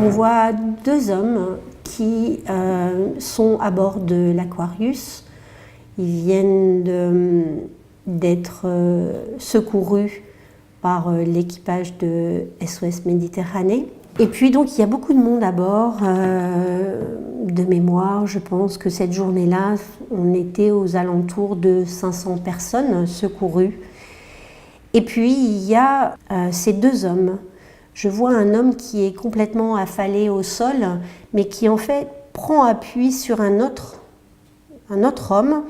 On voit deux hommes qui sont à bord de l'Aquarius. Ils viennent d'être secourus par l'équipage de SOS Méditerranée. Et puis donc il y a beaucoup de monde à bord. De mémoire, je pense que cette journée-là, on était aux alentours de 500 personnes secourues. Et puis il y a ces deux hommes. Je vois un homme qui est complètement affalé au sol, mais qui en fait prend appui sur un autre homme.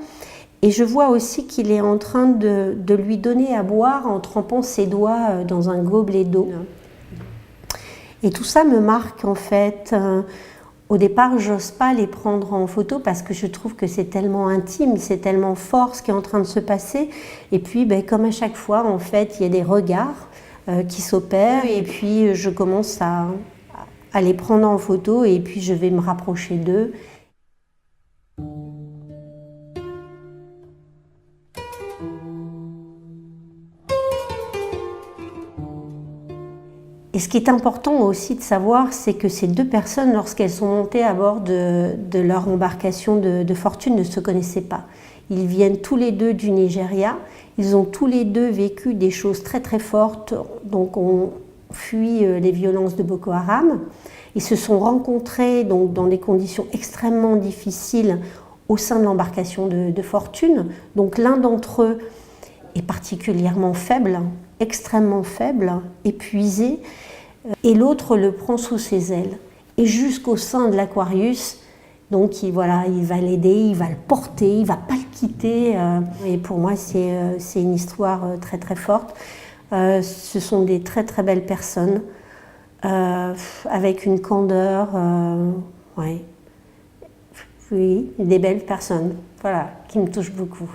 Et je vois aussi qu'il est en train de lui donner à boire en trempant ses doigts dans un gobelet d'eau. Et tout ça me marque en fait. Au départ, j'ose pas les prendre en photo parce que je trouve que c'est tellement intime, c'est tellement fort ce qui est en train de se passer. Et puis, comme à chaque fois, en fait, il y a des regards qui s'opèrent et puis je commence à les prendre en photo et puis je vais me rapprocher d'eux. Et ce qui est important aussi de savoir, c'est que ces deux personnes, lorsqu'elles sont montées à bord de leur embarcation de fortune, ne se connaissaient pas. Ils viennent tous les deux du Nigeria. Ils ont tous les deux vécu des choses très très fortes. Donc on fuit les violences de Boko Haram. Ils se sont rencontrés donc, dans des conditions extrêmement difficiles au sein de l'embarcation de fortune. Donc l'un d'entre eux est particulièrement faible, extrêmement faible, épuisé, et l'autre le prend sous ses ailes. Et jusqu'au sein de l'Aquarius, donc il va l'aider, il va le porter, il ne va pas le quitter. Et pour moi, c'est une histoire très très forte. Ce sont des très très belles personnes, avec une candeur, ouais. Oui, des belles personnes, voilà, qui me touchent beaucoup.